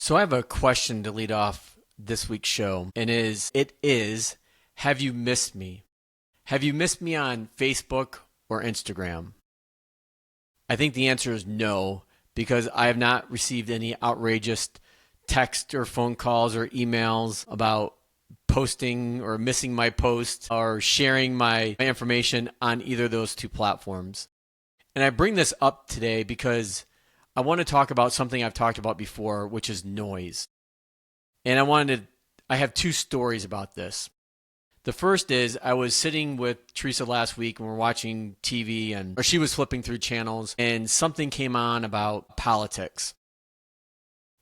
So I have a question to lead off this week's show, and have you missed me? Have you missed me on Facebook or Instagram? I think the answer is no, because I have not received any outrageous text or phone calls or emails about posting or missing my post or sharing my information on either of those two platforms. And I bring this up today because I want to talk about something I've talked about before, which is noise. And I have two stories about this. The first is I was sitting with Teresa last week and we're watching TV, or she was flipping through channels and something came on about politics.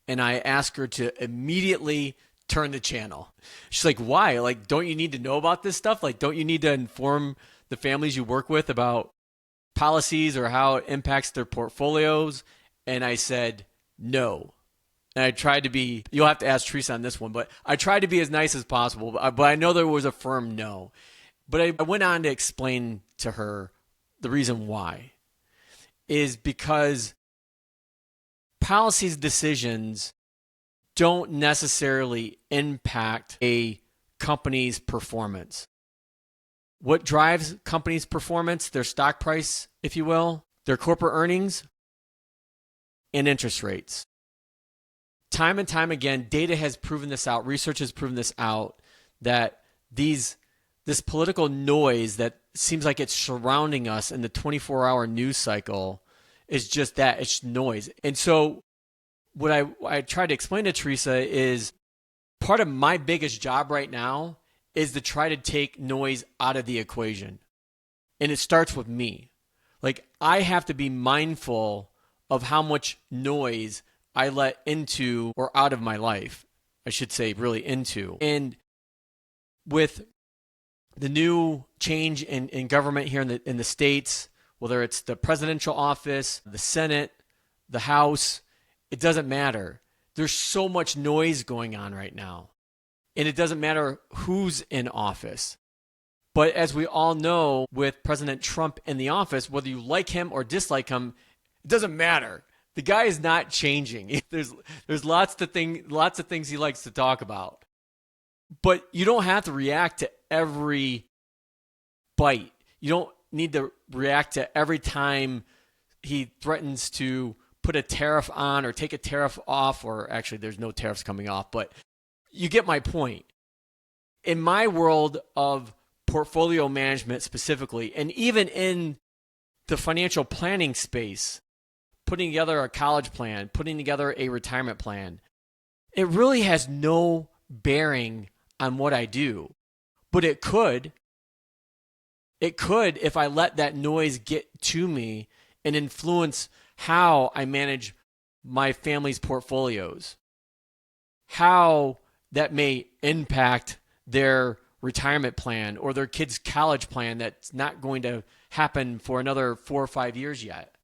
And I asked her to immediately turn the channel. She's like, why? Like, don't you need to know about this stuff? Like, don't you need to inform the families you work with about policies or how it impacts their portfolios? And I said, no. And I tried to be, you'll have to ask Teresa on this one, but I tried to be as nice as possible. But I know there was a firm no. But I went on to explain to her the reason why is because policies decisions don't necessarily impact a company's performance. What drives companies' performance? Their stock price, if you will, their corporate earnings, and interest rates. Time and time again, data has proven this out, research has proven this out, that this political noise that seems like it's surrounding us in the 24-hour news cycle is just that, it's noise. And so what I tried to explain to Teresa is part of my biggest job right now is to try to take noise out of the equation. And it starts with me. Like, I have to be mindful of how much noise I let into or out of my life. I should say really into. And with the new change in government here in the States, whether it's the presidential office, the Senate, the House, it doesn't matter. There's so much noise going on right now. And it doesn't matter who's in office. But as we all know, with President Trump in the office, whether you like him or dislike him, it doesn't matter. The guy is not changing. There's lots of things he likes to talk about. But you don't have to react to every bite. You don't need to react to every time he threatens to put a tariff on or take a tariff off, or actually there's no tariffs coming off, but you get my point. In my world of portfolio management specifically, and even in the financial planning space, putting together a college plan, putting together a retirement plan, it really has no bearing on what I do. But it could if I let that noise get to me and influence how I manage my family's portfolios, how that may impact their retirement plan or their kids' college plan that's not going to happen for another 4 or 5 years yet.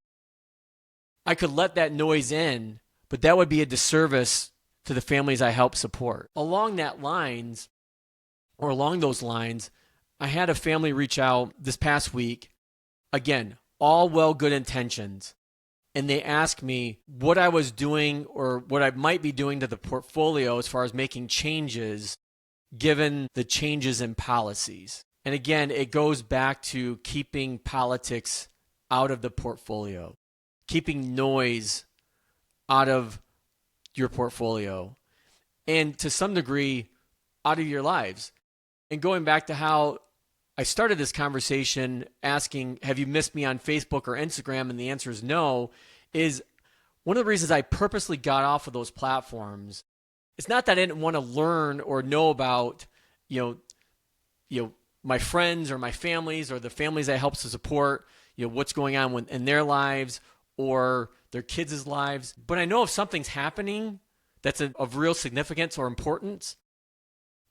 I could let that noise in, but that would be a disservice to the families I help support. Along those lines, I had a family reach out this past week. Again, all well good intentions. And they asked me what I was doing or what I might be doing to the portfolio as far as making changes given the changes in policies. And again, it goes back to keeping politics out of the portfolio, keeping noise out of your portfolio, and to some degree, out of your lives. And going back to how I started this conversation asking, have you missed me on Facebook or Instagram? And the answer is no, is one of the reasons I purposely got off of those platforms. It's not that I didn't want to learn or know about, my friends or my families or the families I help to support, what's going on in their lives or their kids' lives. But I know if something's happening that's of real significance or importance,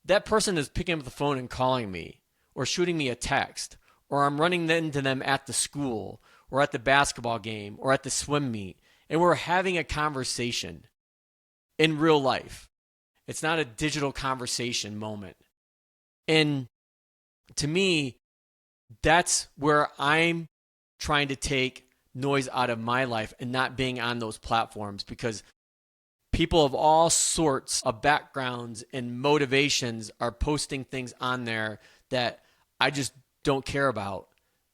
that person is picking up the phone and calling me or shooting me a text, or I'm running into them at the school or at the basketball game or at the swim meet, and we're having a conversation in real life. It's not a digital conversation moment. And to me, that's where I'm trying to take noise out of my life and not being on those platforms, because people of all sorts of backgrounds and motivations are posting things on there that I just don't care about,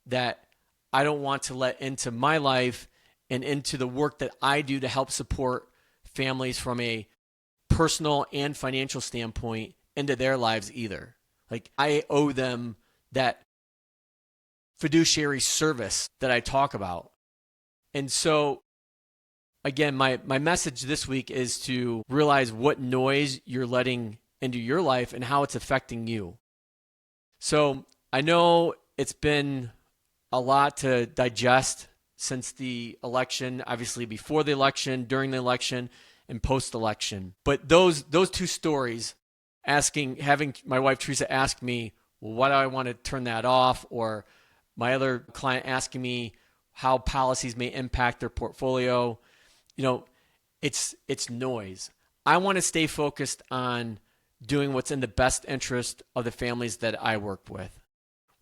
that I don't want to let into my life and into the work that I do to help support families from a personal and financial standpoint into their lives either. Like, I owe them that fiduciary service that I talk about. And so, again, my message this week is to realize what noise you're letting into your life and how it's affecting you. So I know it's been a lot to digest since the election, obviously before the election, during the election, and post-election. But those two stories, having my wife Teresa ask me, well, why do I want to turn that off? Or my other client asking me how policies may impact their portfolio. It's noise. I want to stay focused on doing what's in the best interest of the families that I work with,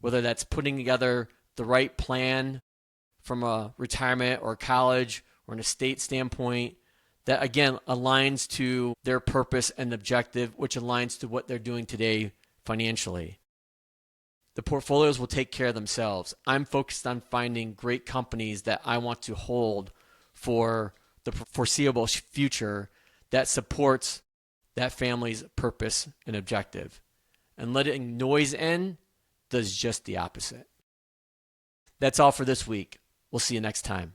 whether that's putting together the right plan from a retirement or college or an estate standpoint that, again, aligns to their purpose and objective, which aligns to what they're doing today financially. The portfolios will take care of themselves. I'm focused on finding great companies that I want to hold for the foreseeable future that supports that family's purpose and objective. And letting noise in does just the opposite. That's all for this week. We'll see you next time.